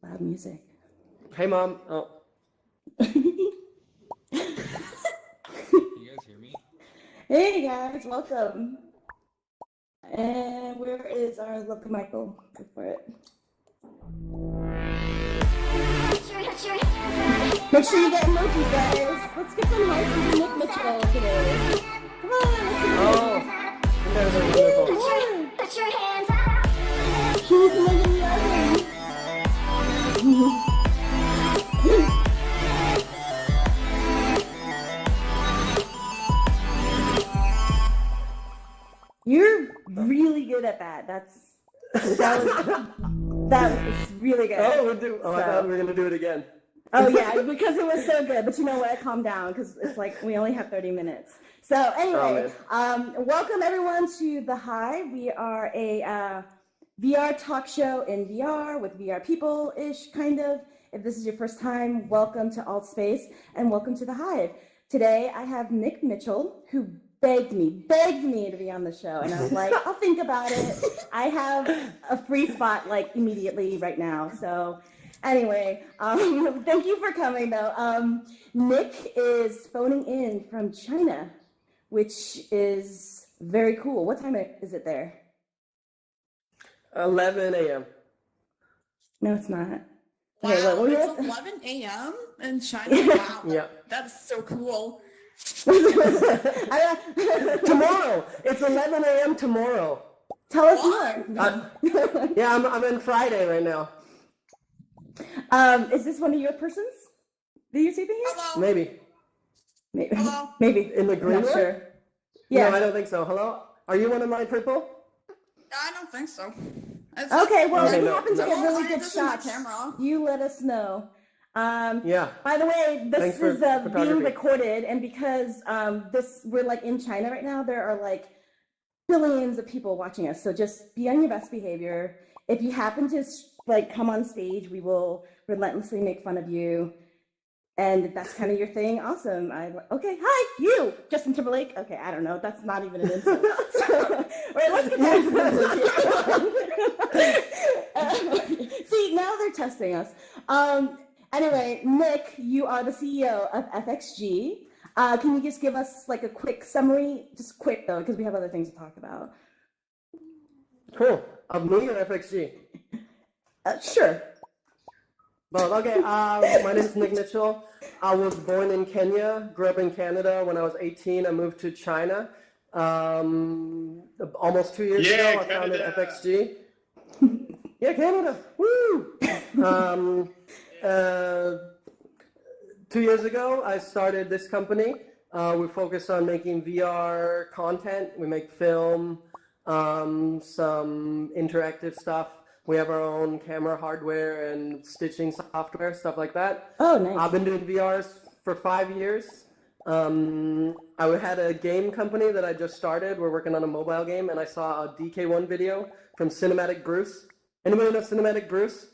Loud music. Hey, Mom. Oh. You guys hear me? Hey guys, welcome. And where is our lovely Michael? Go for it. Make sure you get emojis, guys. Let's get some likes from Nikk Mitchell today. Come on, let's get You guys are wonderful. Put your hands up. He's living loving. You're really good at that. That was really good. I thought we were gonna do it again. Oh yeah, because it was so good. But you know what? Calm down, because it's like we only have 30 minutes. So anyway, welcome everyone to the Hive. We are a VR talk show in VR with VR people-ish, kind of. If this is your first time, welcome to Alt Space and welcome to the Hive. Today I have Nikk Mitchell, who begged me to be on the show, and I was like, I'll think about it. I have a free spot like immediately right now. So anyway, thank you for coming though. Nikk is phoning in from China, which is very cool. What time is it there? 11 a.m. No, it's not. Wow, Okay, it's 11 a.m. in China? Wow, Yeah. That's so cool. Tomorrow. It's 11 a.m. tomorrow. Tell us more. Yeah, I'm in Friday right now. Is this one of your persons that you're sleeping here? Hello? Maybe. Maybe. Hello? Maybe. In the green Not one? sure. Yeah. No, I don't think so. Hello? Are you one of my people? I don't think so. Okay, well, Okay, if you no, happen to no. get really I good just have shots, my camera. you let us know. Yeah. By the way, this Thanks for is being photography. recorded, and because we're like in China right now, there are like billions of people watching us. So just be on your best behavior. If you happen to like come on stage, we will relentlessly make fun of you. And if that's kind of your thing, awesome. Okay, hi, you, Justin Timberlake. Okay, I don't know. That's not even an insult. So, wait, let's get back to business. See, now they're testing us. Anyway, Nikk, you are the CEO of FXG. Can you just give us like a quick summary? Just quick though, because we have other things to talk about. Cool. Of me or FXG? Sure. Well, okay. My name is Nikk Mitchell. I was born in Kenya, grew up in Canada. When I was 18, I moved to China. Almost 2 years ago, I founded FXG. Yeah, Canada. Woo! 2 years ago, I started this company. We focus on making VR content. We make film, some interactive stuff. We have our own camera hardware and stitching software, stuff like that. Oh, nice. I've been doing VRs for 5 years. I had a game company that I just started. We're working on a mobile game, and I saw a DK1 video from Cinematic Bruce. Anybody know Cinematic Bruce?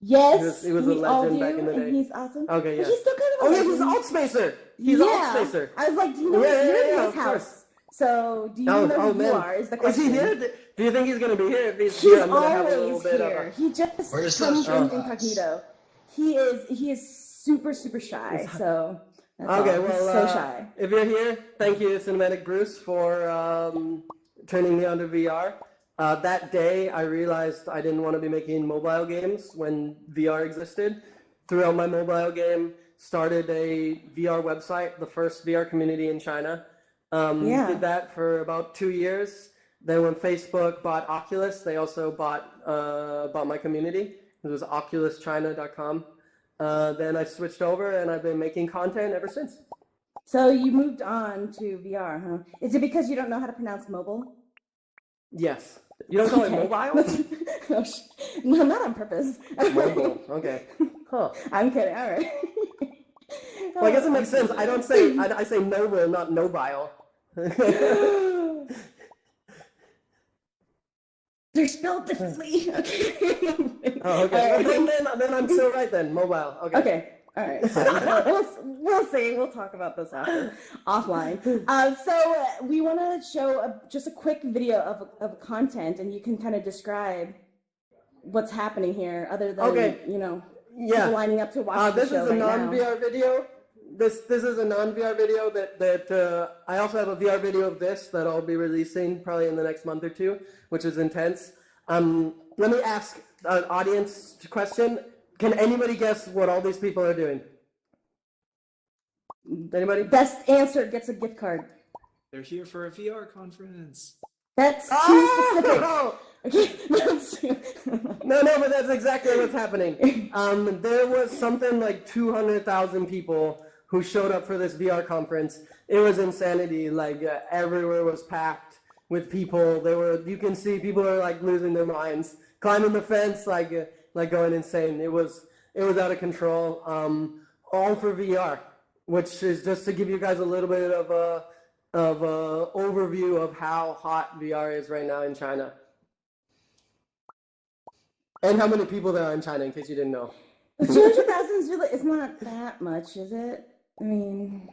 Yes, He was a we all legend do, back in the day. and he's awesome. Okay, yeah. But he's still kind of a Oh, yeah, legend. he's an alt spacer. He's an alt spacer. I was like, do you know Yeah, you're yeah, in yeah, his of course. house? So do you know who you are? Is the Is question. he here? Do you think he's going to be here? If he's He's here, I'm going to have a little always bit here. of He just Where's comes those in shots? incognito. He is super shy. So that's Okay, all. He's well, so shy. if you're here, thank you, Cinematic Bruce, for turning me on to VR. That day, I realized I didn't want to be making mobile games when VR existed. Threw out my mobile game, started a VR website, the first VR community in China. Did that for about 2 years. Then when Facebook bought Oculus, they also bought my community. It was oculuschina.com. Then I switched over, and I've been making content ever since. So you moved on to VR, huh? Is it because you don't know how to pronounce mobile? Yes. You don't call it mobile? No, not on purpose. Mobile. Okay. Huh. I'm kidding. All right. Well, I guess it makes sense. I say mobile, not nobile. They're spelled differently. Okay. Oh, okay. Well, then I'm still right then. Mobile. Okay. Okay. All right. We'll see. We'll talk about this offline. So we want to show just a quick video of content, and you can kind of describe what's happening here, other than Okay. people lining up to watch the This show is a right now. non-VR video. This is a non-VR video that I also have a VR video of this that I'll be releasing probably in the next month or two, which is intense. Let me ask an audience question. Can anybody guess what all these people are doing? Anybody? Best answer gets a gift card. They're here for a VR conference. That's too specific. Oh! Okay. No, but that's exactly what's happening. There was something like 200,000 people who showed up for this VR conference. It was insanity. Like everywhere was packed with people. You can see people are like losing their minds, climbing the fence, like going insane. It was out of control. All for VR, which is just to give you guys a little bit of a overview of how hot VR is right now in China. And how many people there are in China, in case you didn't know. 200,000 is really, it's not that much, is it? I mean,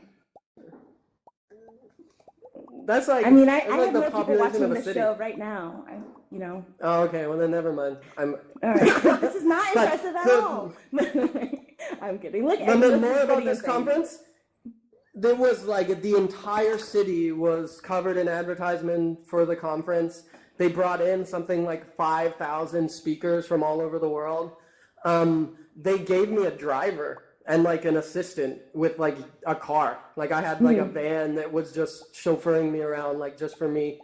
That's like, I that's have like the more people population watching of a this city. show right now. Oh, okay. Well, then never mind. All right. This is not But impressive at the- all. I'm kidding. Look, But then this more is about video this thing. conference. There was like the entire city was covered in advertisement for the conference. They brought in something like 5,000 speakers from all over the world. They gave me a driver and like an assistant with like a car. Like I had like a van that was just chauffeuring me around, like just for me.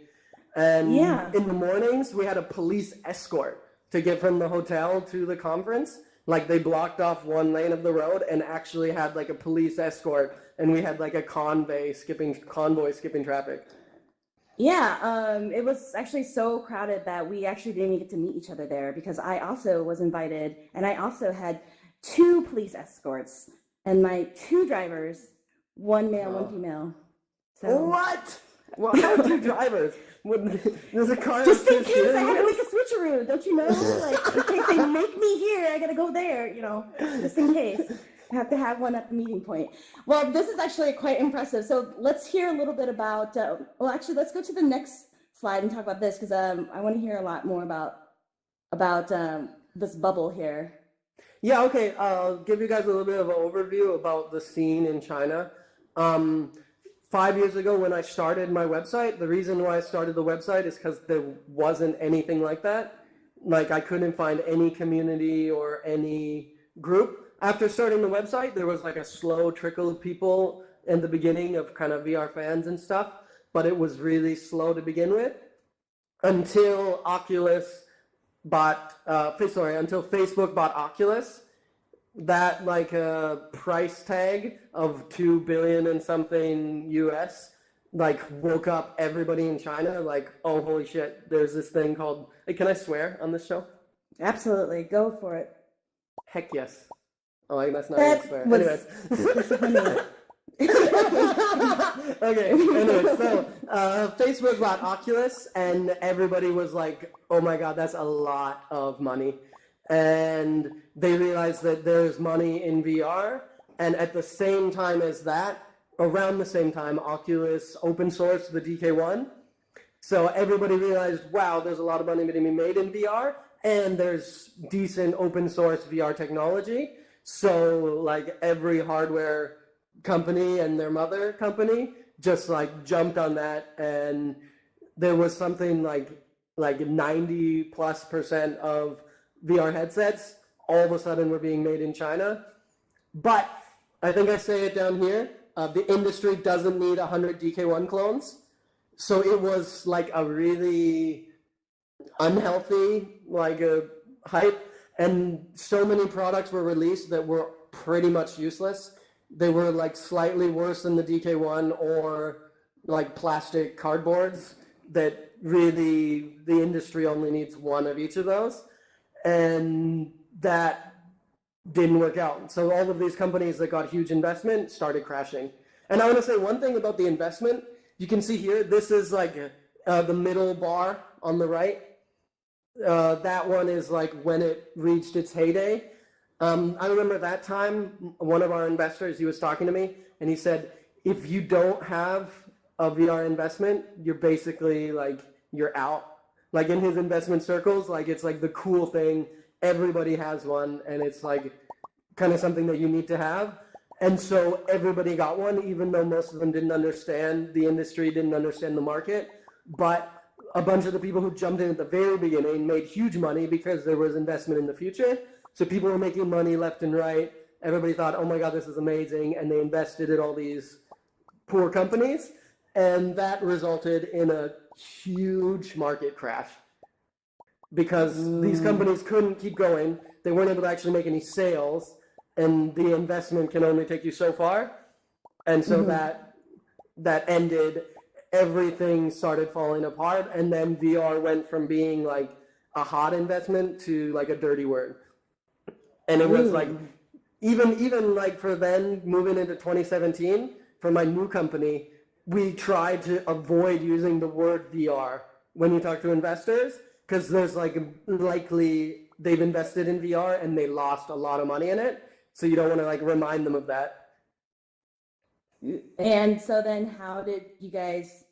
And in the mornings, we had a police escort to get from the hotel to the conference. Like they blocked off one lane of the road and actually had like a police escort, and we had like a convoy skipping traffic. Yeah, it was actually so crowded that we actually didn't even get to meet each other there, because I also was invited, and I also had 2 police escorts and my 2 drivers, 1 male, 1 female. So What? Well, how 2 drivers? There's a car. just in upstairs case I here? had to make a switcheroo, don't you know? Like in case they make me here, I gotta go there. Just in case. I have to have one at the meeting point. Well, this is actually quite impressive. So let's hear a little bit about, let's go to the next slide and talk about this, because I want to hear a lot more about this bubble here. Yeah, okay. I'll give you guys a little bit of an overview about the scene in China. 5 years ago when I started my website, the reason why I started the website is because there wasn't anything like that. Like I couldn't find any community or any group. After starting the website, there was like a slow trickle of people in the beginning of kind of VR fans and stuff, but it was really slow to begin with until until Facebook bought Oculus. That like a price tag of 2 billion and something US like woke up everybody in China, like, oh holy shit, there's this thing called, hey, can I swear on this show? Absolutely, go for it. Heck yes. Oh, that's not even a swear. Anyways. Okay, anyway, so Facebook bought Oculus, and everybody was like, oh my god, that's a lot of money. And they realized that there's money in VR, and at the same time as that, around the same time, Oculus open sourced the DK1. So everybody realized, wow, there's a lot of money being made in VR, and there's decent open source VR technology. So like every hardware company and their mother company just like jumped on that, and there was something like 90+% of VR headsets all of a sudden were being made in China. But I think I say it down here, the industry doesn't need 100 DK1 clones. So it was like a really unhealthy hype, and so many products were released that were pretty much useless. They were like slightly worse than the DK1 or like plastic cardboards that really the industry only needs one of each of those. And that didn't work out. So all of these companies that got huge investment started crashing. And I want to say one thing about the investment. You can see here, this is like the middle bar on the right. That one is like when it reached its heyday. I remember that time, one of our investors, he was talking to me, and he said, if you don't have a VR investment, you're basically like, you're out. like in his investment circles, like it's like the cool thing. Everybody has one, and it's like kind of something that you need to have. And so everybody got one, even though most of them didn't understand the industry, didn't understand the market. But a bunch of the people who jumped in at the very beginning made huge money because there was investment in the future. So people were making money left and right. Everybody thought, oh my God, this is amazing. And they invested in all these poor companies. And that resulted in a huge market crash because these companies couldn't keep going. They weren't able to actually make any sales. And the investment can only take you so far. And so that ended. Everything started falling apart. And then VR went from being like a hot investment to like a dirty word. And it was like, even like for then moving into 2017, for my new company, we tried to avoid using the word VR when you talk to investors, because there's like likely they've invested in VR and they lost a lot of money in it. So you don't want to like remind them of that. And so then how did you guys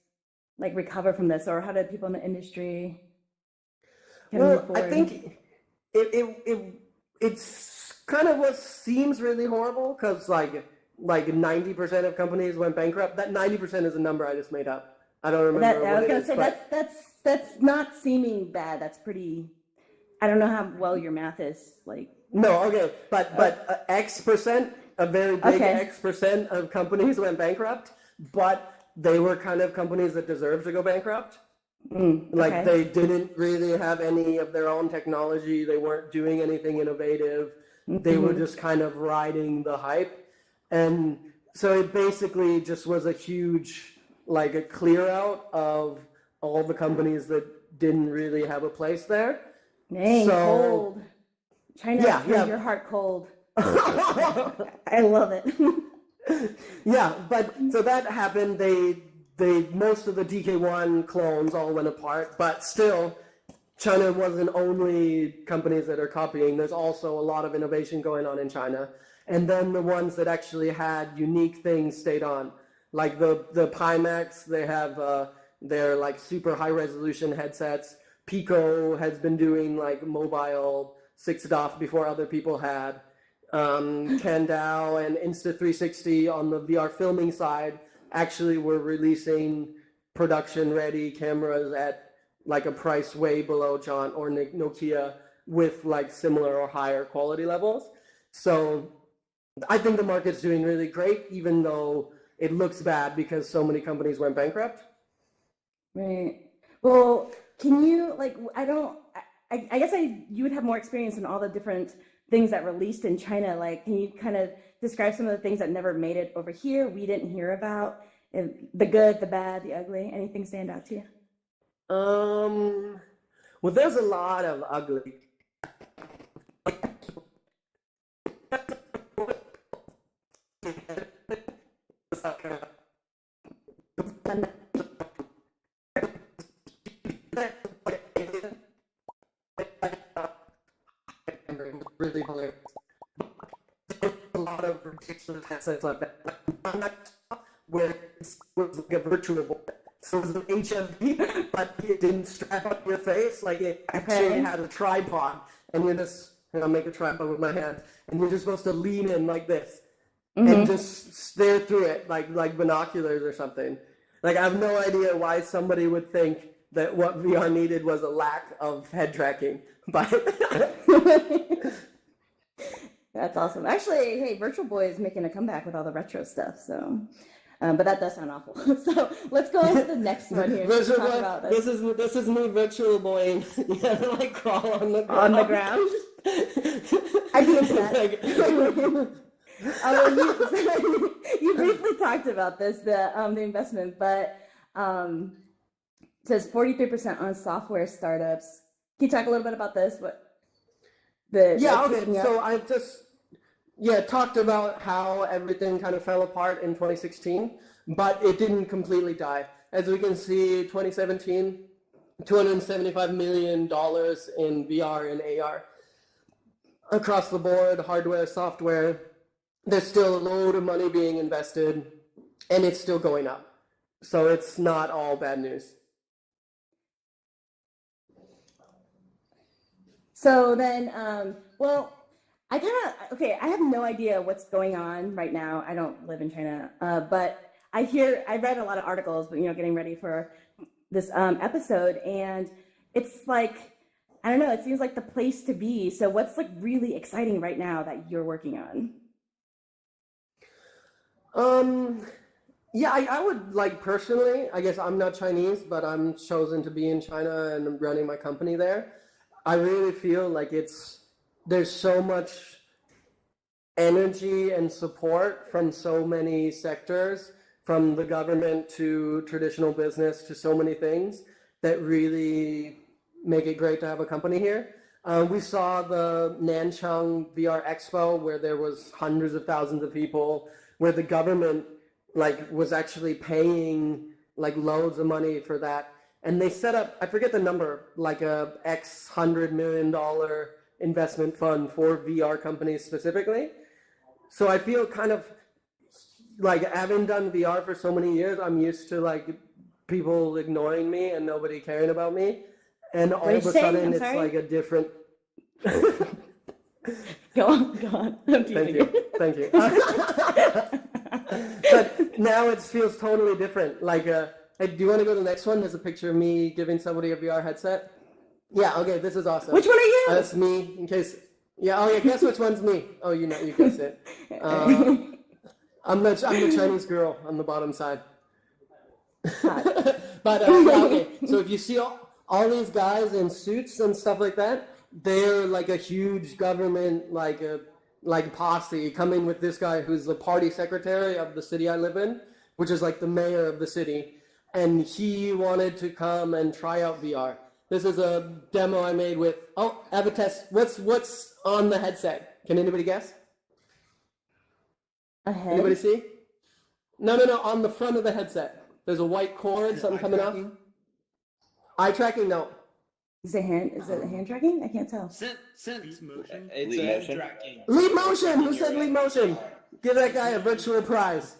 like recover from this, or how did people in the industry Well, I think it's kind of what seems really horrible because like 90% of companies went bankrupt. That 90% is a number I just made up. I don't remember. I was gonna say that's not seeming bad. That's pretty. I don't know how well your math is. Like no, okay, but X percent, a very big X percent of companies went bankrupt, but they were kind of companies that deserved to go bankrupt. Like they didn't really have any of their own technology. They weren't doing anything innovative. They were just kind of riding the hype. And so it basically just was a huge, like a clear out of all the companies that didn't really have a place there. Dang, cold. China turned your heart cold. I love it. Yeah, but so that happened. They most of the DK1 clones all went apart, but still, China wasn't only companies that are copying. There's also a lot of innovation going on in China. And then the ones that actually had unique things stayed on. Like the Pimax, they have their like super high resolution headsets. Pico has been doing like mobile 6DoF before other people had. Kandao and Insta360 on the VR filming side actually were releasing production ready cameras at like a price way below Jaunt or Nokia with like similar or higher quality levels. So I think the market's doing really great, even though it looks bad because so many companies went bankrupt. Right. Well, can you like, I guess you would have more experience in all the different things that released in China. Like, can you kind of describe some of the things that never made it over here, we didn't hear about? The good, the bad, the ugly, anything stand out to you? Well, there's a lot of ugly. Really hilarious. A lot of ridiculous headsets like that. Where it was like a virtual board. So it was an HMD, but it didn't strap up your face. Like it actually had a tripod, and you're just, I'll make a tripod with my hands, and you're just supposed to lean in like this and just stare through it like binoculars or something. Like I have no idea why somebody would think that what VR needed was a lack of head tracking, but that's awesome. Actually, hey, Virtual Boy is making a comeback with all the retro stuff, so. But that does sound awful. So let's go on to the next one here. Virtual Boy, this is me Virtual Boy. You gotta like crawl on the ground. On the ground. I'd be into that. You briefly talked about this, the investment, but it says 43% on software startups. Can you talk a little bit about this? So I just talked about how everything kind of fell apart in 2016, but it didn't completely die. As we can see, 2017, $275 million in VR and AR. Across the board, hardware, software, there's still a load of money being invested, and it's still going up. So it's not all bad news. So then, well, I have no idea what's going on right now. I don't live in China, but I read a lot of articles, but getting ready for this episode, and it's like, I don't know, it seems like the place to be. So what's like really exciting right now that you're working on? Yeah, I would like personally, I guess I'm not Chinese, but I'm chosen to be in China and I'm running my company there. I really feel like there's so much energy and support from so many sectors, from the government to traditional business to so many things that really make it great to have a company here. We saw the Nanchang VR Expo where there was hundreds of thousands of people, where the government was actually paying loads of money for that. And they set up, I forget the number, like a X $100 million investment fund for VR companies specifically. So I feel kind of having done VR for so many years, I'm used to people ignoring me and nobody caring about me. And all of a sudden it's like a different. Go on. Thank you. But now it feels totally different. Hey, do you want to go to the next one? There's a picture of me giving somebody a VR headset. Yeah, okay, this is awesome. Which one are you? That's me, in case. Yeah, oh yeah, guess which one's me? Oh, you guessed it. I'm the Chinese girl on the bottom side. But yeah, okay, so if you see all these guys in suits and stuff like that, they're like a huge government, posse coming with this guy who's the party secretary of the city I live in, which is like the mayor of the city. And he wanted to come and try out VR. This is a demo I made with, I have a test. What's on the headset? Can anybody guess? A head? Anybody see? No, on the front of the headset. There's a white cord, something coming off. Eye tracking, no. Is it hand tracking? I can't tell. Sense motion. It's Leap motion? tracking. Leap motion! Who said leap motion? Give that guy a virtual prize.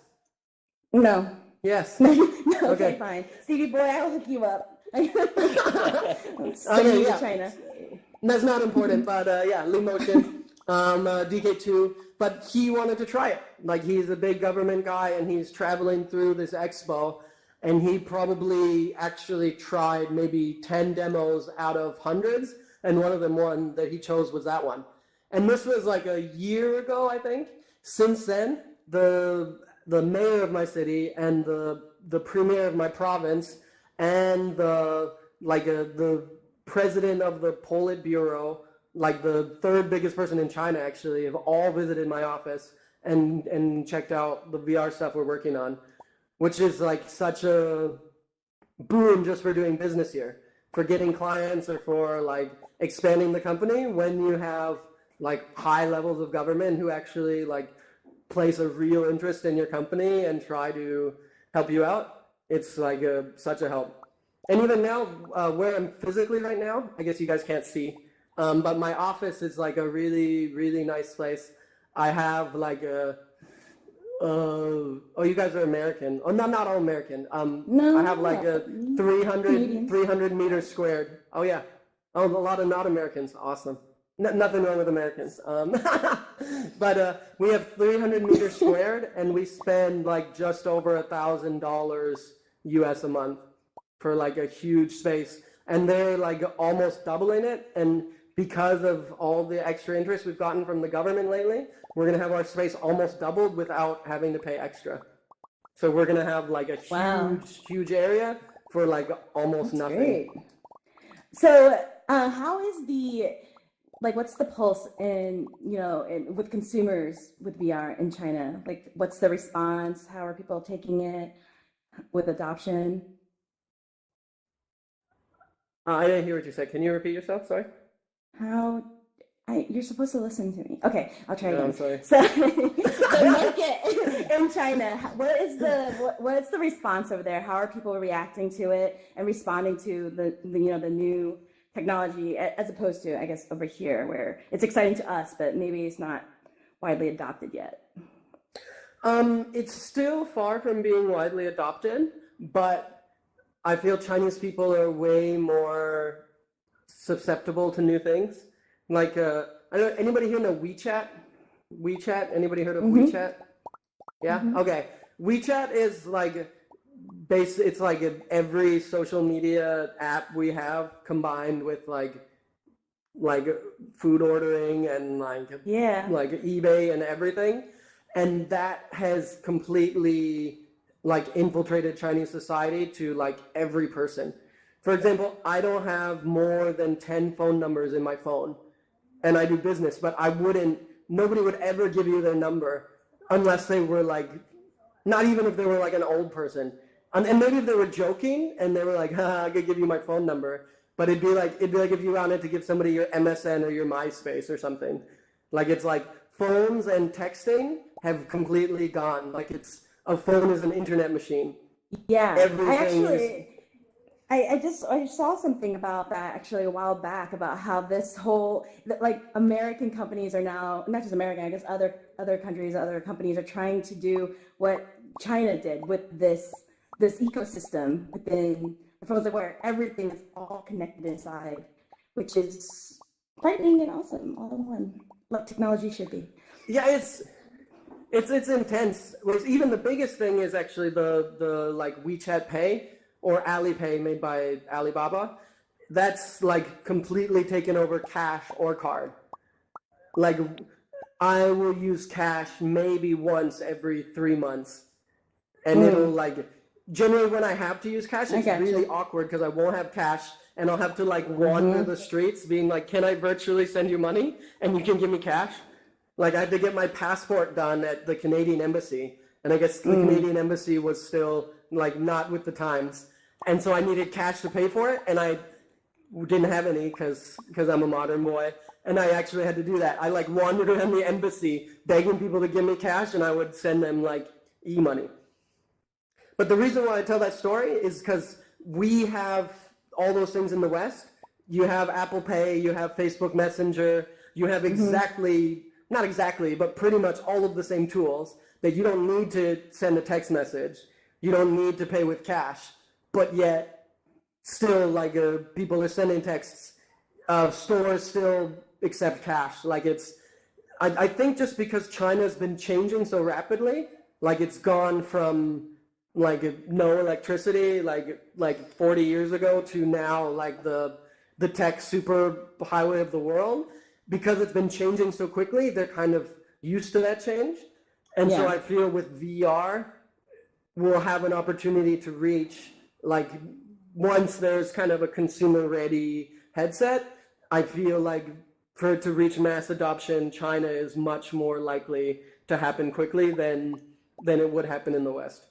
No. Yes. No, okay, Okay. fine. Stevie boy, I'll hook you up. Send Okay, you yeah. to China. That's not important, but yeah, leap motion, DK2. But he wanted to try it. He's a big government guy, and he's traveling through this expo, and he probably actually tried maybe 10 demos out of hundreds, and one that he chose was that one. And this was like a year ago, I think. Since then, the mayor of my city and the premier of my province and the president of the Politburo, the third biggest person in China actually, have all visited my office and checked out the VR stuff we're working on, which is such a boon just for doing business here, for getting clients or for expanding the company when you have high levels of government who actually place a real interest in your company and try to help you out. It's such a help. And even now, where I'm physically right now, I guess you guys can't see, but my office is a really, really nice place. I have you guys are American. Oh, no, not all American. No, I have a 300 meters squared. Oh yeah. Oh, a lot of not Americans. Awesome. Nothing wrong with Americans. But we have 300 meters squared, and we spend just over $1,000 US a month for a huge space. And they're almost doubling it. And because of all the extra interest we've gotten from the government lately, we're going to have our space almost doubled without having to pay extra. So we're going to have a huge area for almost That's nothing. great. So how is what's the pulse with consumers with VR in China? What's the response? How are people taking it with adoption? I didn't hear what you said. Can you repeat yourself? Sorry. You're supposed to listen to me. Okay, I'll try again. I'm sorry. So the market in China, what's the response over there? How are people reacting to it and responding to the new technology as opposed to, I guess, over here where it's exciting to us, but maybe it's not widely adopted yet? It's still far from being widely adopted, but I feel Chinese people are way more susceptible to new things. Like, I don't know, anybody here know WeChat? WeChat? Anybody heard of Mhm. WeChat? Yeah? Okay. WeChat is like, it's like every social media app we have combined with like food ordering and Yeah. like eBay and everything. And that has completely like infiltrated Chinese society to like every person. For example, I don't have more than 10 phone numbers in my phone, and I do business, but nobody would ever give you their number unless they were like, not even if they were like an old person. And maybe if they were joking and they were like, I could give you my phone number, but it'd be like if you wanted to give somebody your MSN or your MySpace or something. Like it's like phones and texting have completely gone. Like a phone is an internet machine. Yeah. Everything is. I saw something about that actually a while back about how this whole like American companies are now, not just American, I guess other countries, other companies are trying to do what China did with this ecosystem within the phones, where everything is all connected inside, which is frightening and awesome all in one. What technology should be. Yeah, it's intense. Whereas even the biggest thing is actually the like WeChat Pay or Alipay made by Alibaba. That's like completely taken over cash or card. Like I will use cash maybe once every 3 months, and it'll like generally when I have to use cash, I it's gotcha. really awkward because I won't have cash and I'll have to like wander the streets being like, can I virtually send you money and you can give me cash? Like I had to get my passport done at the Canadian embassy, and I guess the Canadian embassy was still like not with the times, and so I needed cash to pay for it, and I didn't have any because I'm a modern boy, and I actually had to do that. I like wandered around the embassy begging people to give me cash, and I would send them like e-money. But the reason why I tell that story is because we have all those things in the West. You have Apple Pay, you have Facebook Messenger, you have not exactly, but pretty much all of the same tools that you don't need to send a text message. You don't need to pay with cash, but yet still like people are sending texts. Stores still accept cash. Like I think just because China's been changing so rapidly, like it's gone from like no electricity like 40 years ago to now like the tech super highway of the world. Because it's been changing so quickly, they're kind of used to that change. And so Yeah. I feel with VR, we'll have an opportunity to reach, like, once there's kind of a consumer-ready headset, I feel like for it to reach mass adoption, China is much more likely to happen quickly than it would happen in the West.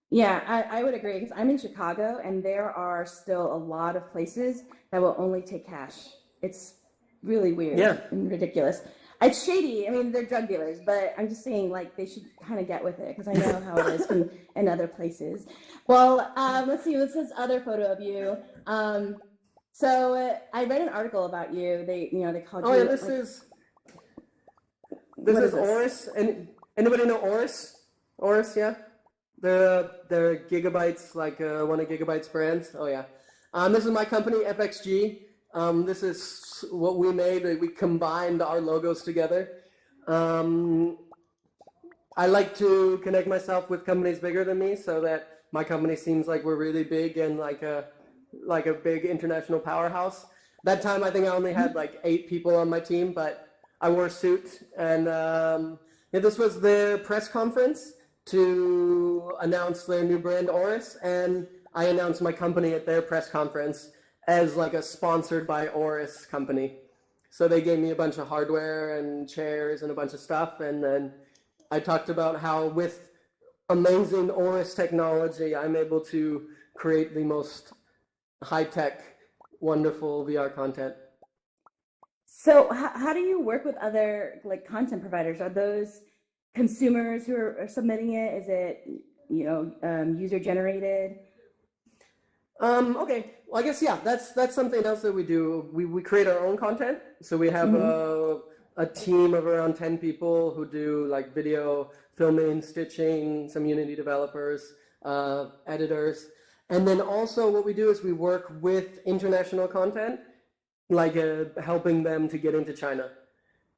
Yeah, I would agree because I'm in Chicago and there are still a lot of places that will only take cash. It's really weird Yeah. and ridiculous. It's shady. I mean, they're drug dealers, but I'm just saying, like, they should kind of get with it because I know how it is in other places. Well, let's see. What's this other photo of you? So I read an article about you. They called Oh you. yeah, this like, is what is this? Oris. And anybody know Oris? Oris, yeah. They're Gigabytes, like one of Gigabyte's brands. Oh yeah. This is my company, FXG. This is what we made. We combined our logos together. I like to connect myself with companies bigger than me, so that my company seems like we're really big and like a big international powerhouse. That time, I think I only had like 8 people on my team, but I wore a suit. And yeah, this was the press conference to announce their new brand, Oris, and I announced my company at their press conference as like a sponsored by Oris company. So they gave me a bunch of hardware and chairs and a bunch of stuff, and then I talked about how with amazing Oris technology, I'm able to create the most high-tech, wonderful VR content. So how do you work with other like content providers? Are those consumers who are submitting it? Is it user generated? Okay. Well, I guess yeah. That's something else that we do. We create our own content. So we have a team of around 10 people who do like video filming, stitching, some Unity developers, editors, and then also what we do is we work with international content. helping them to get into China.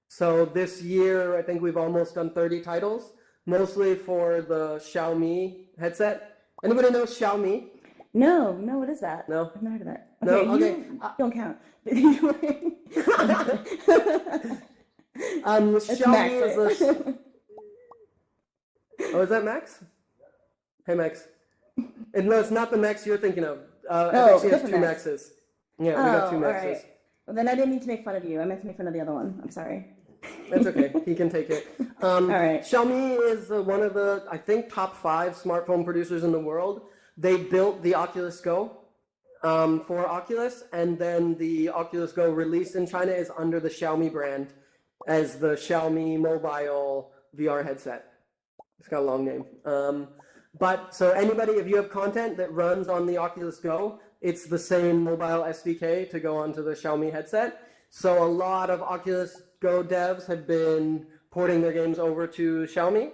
So this year, I think we've almost done 30 titles, mostly for the Xiaomi headset. Anybody know Xiaomi? No, what is that? No? I've never heard of that. No? Okay, Okay. you don't count. It's Max, Xiaomi is right? Oh, is that Max? Hey, Max. No, it's not the Max you're thinking of. Oh, FXG has different two Max. Maxes. Yeah, we got two all Maxes. right. Well, then I didn't mean to make fun of you. I meant to make fun of the other one. I'm sorry. That's okay. He can take it. All right. Xiaomi is one of the, I think, top 5 smartphone producers in the world. They built the Oculus Go for Oculus, and then the Oculus Go released in China is under the Xiaomi brand as the Xiaomi mobile VR headset. It's got a long name. But so anybody, if you have content that runs on the Oculus Go, it's the same mobile SDK to go onto the Xiaomi headset. So a lot of Oculus Go devs have been porting their games over to Xiaomi.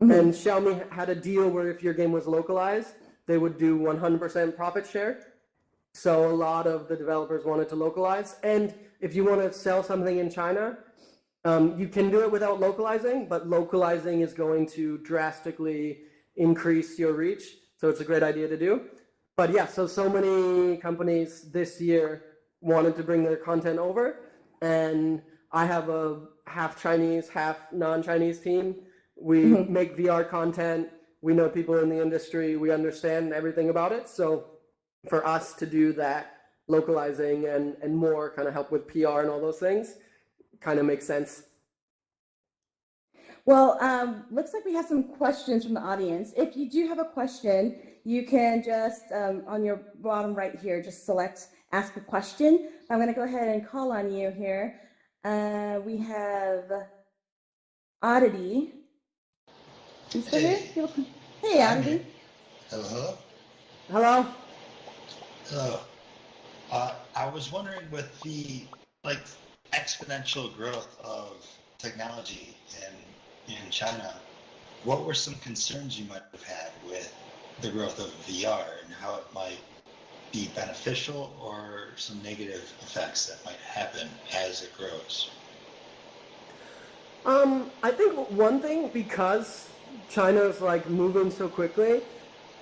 And Xiaomi had a deal where if your game was localized, they would do 100% profit share. So a lot of the developers wanted to localize. And if you want to sell something in China, you can do it without localizing, but localizing is going to drastically increase your reach. So it's a great idea to do. But yeah, so many companies this year wanted to bring their content over. And I have a half Chinese, half non-Chinese team. We make VR content. We know people in the industry. We understand everything about it. So for us to do that localizing and more kind of help with PR and all those things kind of makes sense. Well, looks like we have some questions from the audience. If you do have a question, you can just, on your bottom right here, just select ask a question. I'm going to go ahead and call on you here. We have Oddity. You still here? Hey, Oddity. Hello. Hello? Hello. I was wondering, with the exponential growth of technology in China, what were some concerns you might have had with the growth of VR and how it might be beneficial or some negative effects that might happen as it grows? I think one thing, because China's moving so quickly,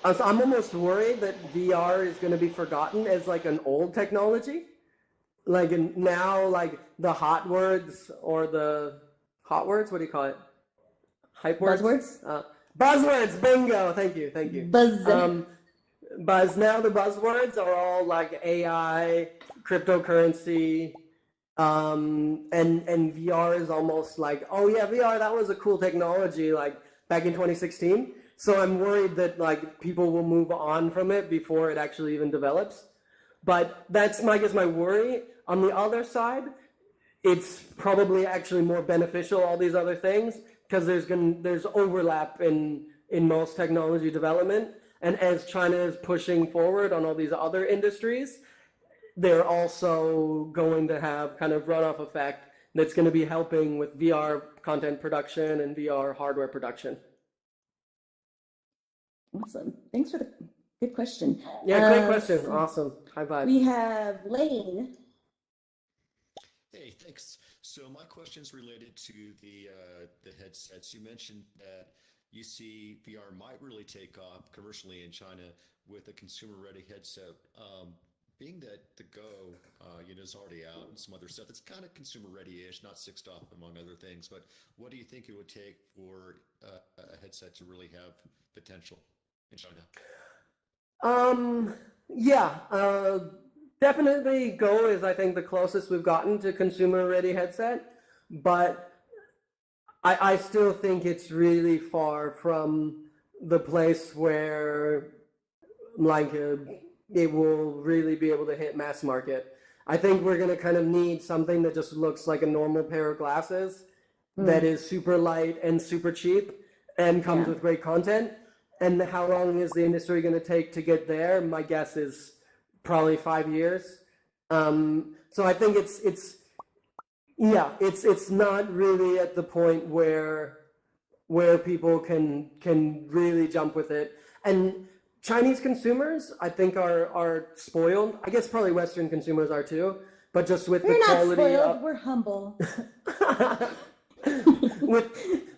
I'm almost worried that VR is going to be forgotten as an old technology. Now, the hot words or the hot words, what do you call it? Hype words? Buzzwords? Buzzwords, bingo, thank you. Buzz, now the buzzwords are all AI, cryptocurrency, and VR is almost oh yeah, VR, that was a cool technology back in 2016. So I'm worried that people will move on from it before it actually even develops. But that's my worry. On the other side, it's probably actually more beneficial, all these other things, because there's overlap in most technology development. And as China is pushing forward on all these other industries, they're also going to have kind of runoff effect that's going to be helping with VR content production and VR hardware production. Awesome. Thanks for the good question. Yeah, great question. Awesome. High five. We have Lane. Hey, thanks. So my question's related to the headsets. You mentioned that you see VR might really take off commercially in China with a consumer-ready headset. Being that the Go, is already out and some other stuff, it's kind of consumer-ready-ish, not sixed off among other things. But what do you think it would take for a headset to really have potential in China? Definitely Go is, I think, the closest we've gotten to consumer-ready headset, but I still think it's really far from the place where it will really be able to hit mass market. I think we're going to kind of need something that just looks like a normal pair of glasses that is super light and super cheap and comes with great content. And how long is the industry going to take to get there? My guess is probably 5 years. So I think it's not really at the point where people can really jump with it. And Chinese consumers, I think, are spoiled. I guess probably Western consumers are too, but just with We're the not quality spoiled. of We're humble.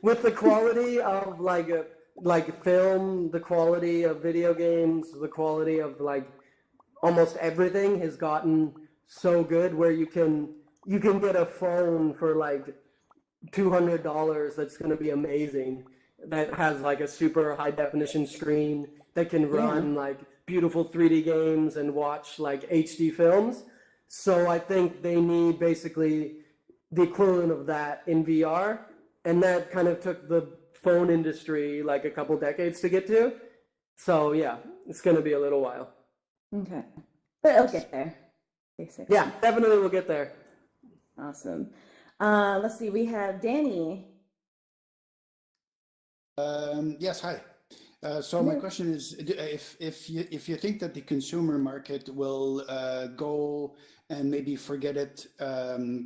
with the quality of like film, the quality of video games, the quality of like almost everything has gotten so good where you can get a phone for like $200 that's going to be amazing, that has like a super high definition screen that can run like beautiful 3D games and watch like HD films. So I think they need basically the equivalent of that in VR, and that kind of took the phone industry like a couple decades to get to. So yeah, it's going to be a little while. Okay. But it'll get there, basically. Yeah, definitely we'll get there. Awesome. Let's see, we have Danny. Yes, hi. So my question is, if you think that the consumer market will go and maybe forget it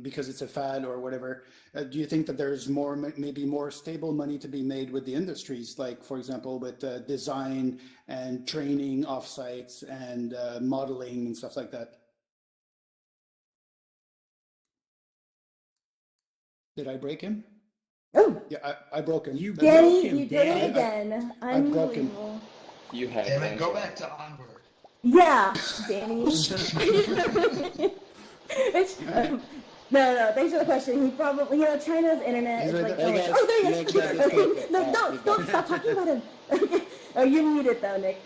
because it's a fad or whatever, do you think that there's maybe more stable money to be made with the industries, like for example with design and training offsites and modeling and stuff like that? Did I break him? Oh, Yeah, I broke him. You Danny, broke him, you did Danny. it again. I broke him. Unbelievable. You have Damn it, go back to onward. Yeah, Danny. No, thanks for the question. He probably, China's internet is He's like, right there. oh, there he Nick, is. yeah, just go. No, don't stop talking about him. Okay. Oh, you're muted though, Nick.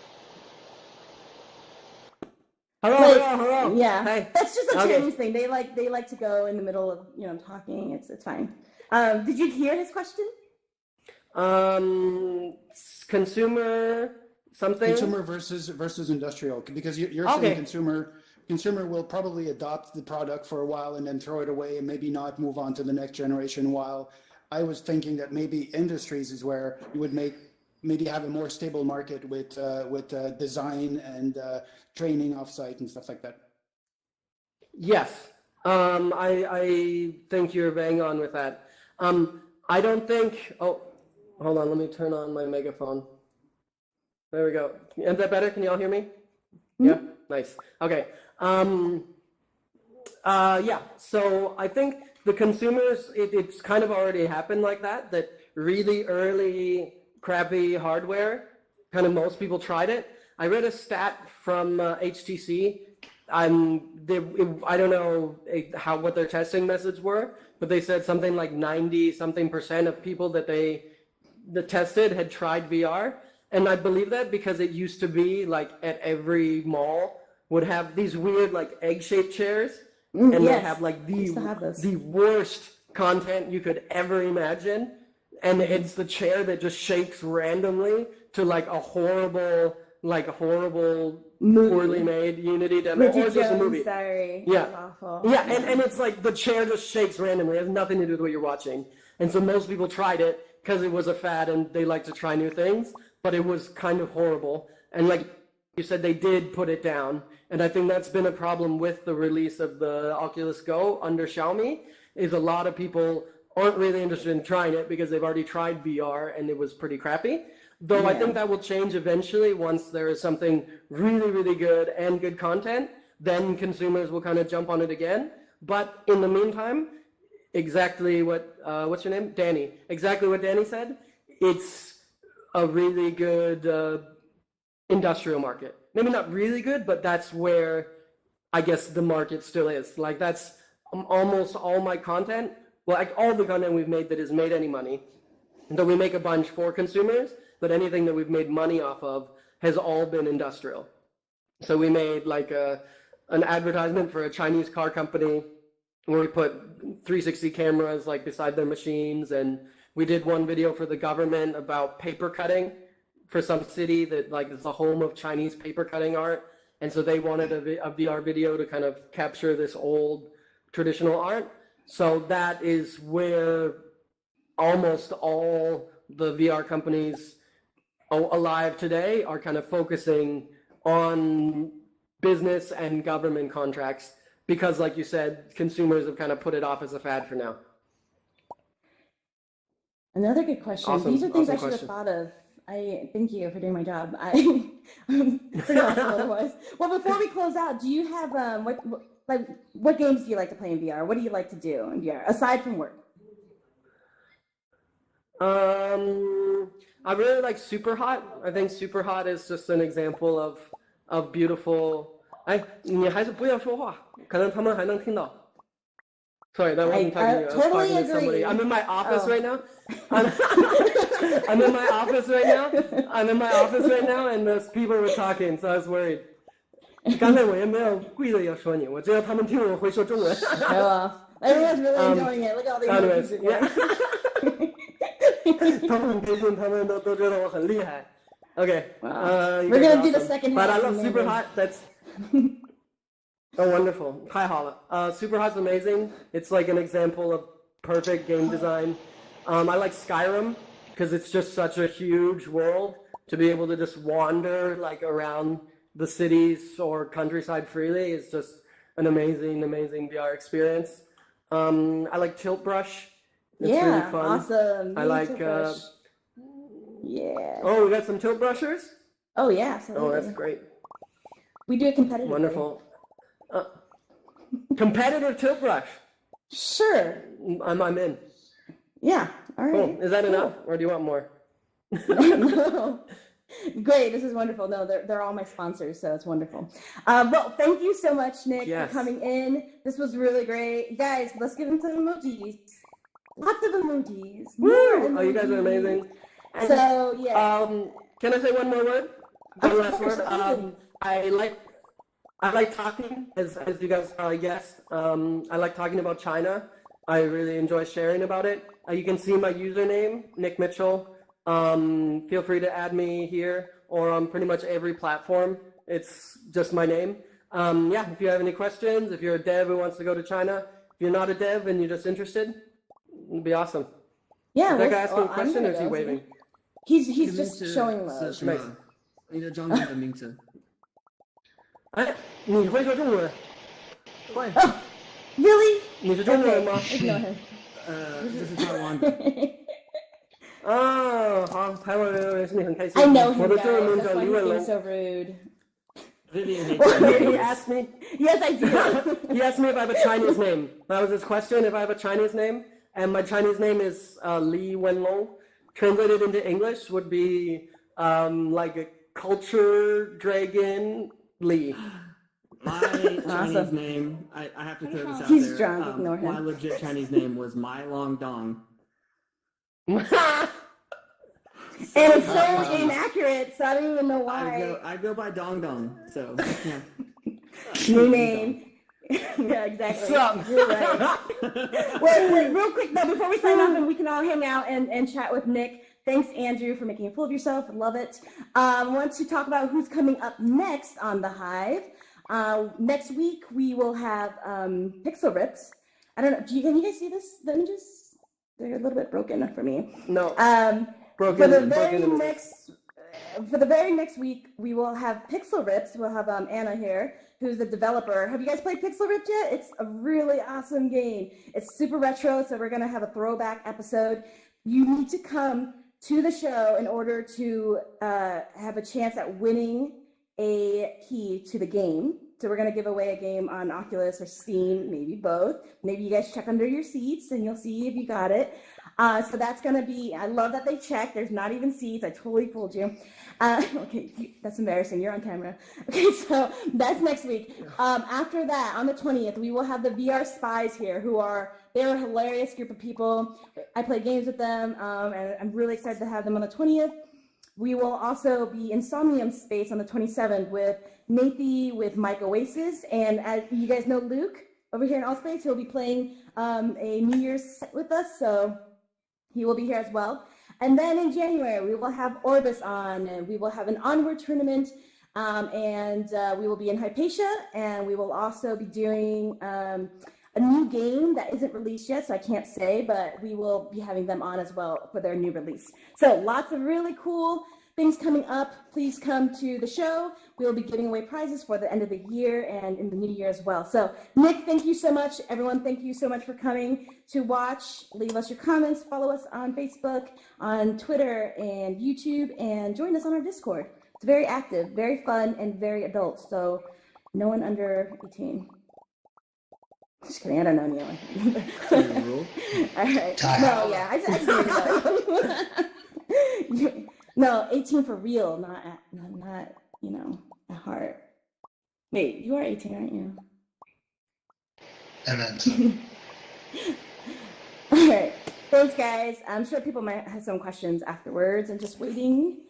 Hello. Yeah, Hey. that's just a Okay. Chinese thing. They like to go in the middle of talking. It's fine. Did you hear his question? Consumer something. Consumer versus industrial, because you're saying consumer will probably adopt the product for a while and then throw it away and maybe not move on to the next generation, while I was thinking that maybe industries is where you would maybe have a more stable market with design and training offsite and stuff like that. Yes. I think you're bang on with that. I don't think. Oh, hold on. Let me turn on my megaphone. There we go. Is that better? Can you all hear me? Mm-hmm. Yeah. Nice. Okay. Yeah. So I think the consumers, it's kind of already happened like that. That really early crappy hardware, kind of most people tried it. I read a stat from HTC. I don't know what their testing methods were, but they said something like 90-something% of people that tested had tried VR. And I believe that because it used to be like at every mall would have these weird like egg-shaped chairs, and they have like the worst content you could ever imagine. And it's the chair that just shakes randomly to like a horrible, poorly made Unity demo, or just a movie. Sorry. Yeah. Awful. Yeah, and it's like the chair just shakes randomly. It has nothing to do with what you're watching. And so most people tried it because it was a fad and they like to try new things, but it was kind of horrible. And like you said, they did put it down. And I think that's been a problem with the release of the Oculus Go under Xiaomi, is a lot of people aren't really interested in trying it because they've already tried VR and it was pretty crappy. Though I think that will change eventually once there is something really, really good and good content, then consumers will kind of jump on it again. But in the meantime, exactly what, what's your name? Danny. Exactly what Danny said. It's a really good industrial market. Maybe not really good, but that's where I guess the market still is. Like that's almost all my content. Well, like all the content we've made that has made any money. And though we make a bunch for consumers, but anything that we've made money off of has all been industrial. So we made like an advertisement for a Chinese car company where we put 360 cameras like beside their machines, and we did one video for the government about paper cutting for some city that like is the home of Chinese paper cutting art, and so they wanted a VR video to kind of capture this old traditional art. So that is where almost all the VR companies alive today are kind of focusing on business and government contracts because, like you said, consumers have kind of put it off as a fad for now. Another good question. Awesome, These are things awesome I should question. have thought of. I thank you for doing my job. I'm pretty awesome otherwise. Well, before we close out, do you have like, what games do you like to play in VR? What do you like to do in VR aside from work? I really like Super Hot. I think Super Hot is just an example of beautiful. 哎，你还是不要说话，可能他们还能听到。Sorry, that wasn't talking to you. I was totally talking to somebody. agree. I'm in my office Oh. right now. I'm in my office right now. I'm in my office right now, and those people were talking, so I was worried. 刚才我也没有故意的要说你，我知道他们听我会说中文。 Show off. Everyone's really enjoying it. Look at all the Anyways, emojis. yeah. 他们很开心，他们都觉得我很厉害。Okay. Wow. You We're guys gonna are do the awesome. second But half I love and Super then- Hot. That's oh wonderful. 太好了. Super Hot's amazing. It's like an example of perfect game design. I like Skyrim because it's just such a huge world to be able to just wander like around the cities or countryside freely is just an amazing VR experience. I like Tilt Brush. It's really fun. Awesome. I Me like. too, Fresh. Yeah. Oh, we got some Tilt Brushers. Oh yeah. Absolutely. Oh, that's great. We do it competitively. Wonderful. Competitive Tilt Brush. Sure. I'm in. Yeah. All right. Cool. Is that Cool. enough, or do you want more? No. Great. This is wonderful. No, they're all my sponsors, so it's wonderful. Well, thank you so much, Nick, Yes. for coming in. This was really great. Guys, let's give him some emojis. Lots of emojis. More Woo! Oh, you guys are emojis. amazing. And, So, yeah. can I say one more word? Of One last course, word. absolutely. I like talking, as you guys probably guessed. I like talking about China. I really enjoy sharing about it. You can see my username, Nikk Mitchell. Feel free to add me here or on pretty much every platform. It's just my name. Yeah, if you have any questions, if you're a dev who wants to go to China, if you're not a dev and you're just interested, it'd be awesome. Yeah. Is that guy well, asking a I'm question gonna or is he go. waving? He's just showing love. 是什么？你的中文的名字？哎，你会说中文？会。 Really? 你是中国人吗？ Ignore him. 这是台湾的。哦，好，台湾人认识你很开心。 I know 我 him, 的 guys. 中文名 That's 叫 why 李 he's 文 being 龙。 so rude. Vivian He asked me. Yes, I do. He asked me if I have a Chinese name. That was his question. If I have a Chinese name, and my Chinese name is Li Wenlong. Translated into English would be like a culture dragon Li. My Chinese Awesome. name, I have to throw this out He's there. drunk, ignore him. My legit Chinese name was My Long Dong. And it's so inaccurate, so I don't even know why. I go by Dong Dong, so yeah. New name. Yeah, exactly. Sup? You're right. Wait, real quick though, before we sign off and we can all hang out and chat with Nick. Thanks, Andrew, for making a fool of yourself. Love it. I want to talk about who's coming up next on the Hive. Next week we will have Pixel Rips. I don't know. Can you guys see this? The images? They're a little bit broken for me. No. For the very next week, we will have Pixel Rips. We'll have Anna here, who's the developer. Have you guys played Pixel Rips yet? It's a really awesome game. It's super retro, so we're gonna have a throwback episode. You need to come to the show in order to have a chance at winning a key to the game. So we're gonna give away a game on Oculus or Steam, maybe both. Maybe you guys check under your seats and you'll see if you got it. So that's gonna be, I love that they check. There's not even seats. I totally fooled you. Okay, that's embarrassing. You're on camera. Okay, so that's next week. After that, on the 20th, we will have the VR Spies here, they're a hilarious group of people. I play games with them, and I'm really excited to have them on the 20th. We will also be in Somnium Space on the 27th with Nathy, with Mike Oasis, and as you guys know, Luke over here in Allspace, he'll be playing a New Year's set with us, so he will be here as well. And then in January, we will have Orbis on, and we will have an Onward tournament, and we will be in Hypatia, and we will also be doing a new game that isn't released yet, so I can't say, but we will be having them on as well for their new release. So lots of really cool things coming up. Please come to the show. We will be giving away prizes for the end of the year and in the new year as well. So Nick, thank you so much. Everyone, thank you so much for coming to watch. Leave us your comments, follow us on Facebook, on Twitter and YouTube, and join us on our Discord. It's very active, very fun, and very adult, so no one under 18. Just kidding. I don't know Neil. Rule. All right. Ty, No, how- yeah. I just didn't know. No, 18 for real, not at heart. Wait, you are 18, aren't you? And then some. All right. Thanks, guys. I'm sure people might have some questions afterwards and just waiting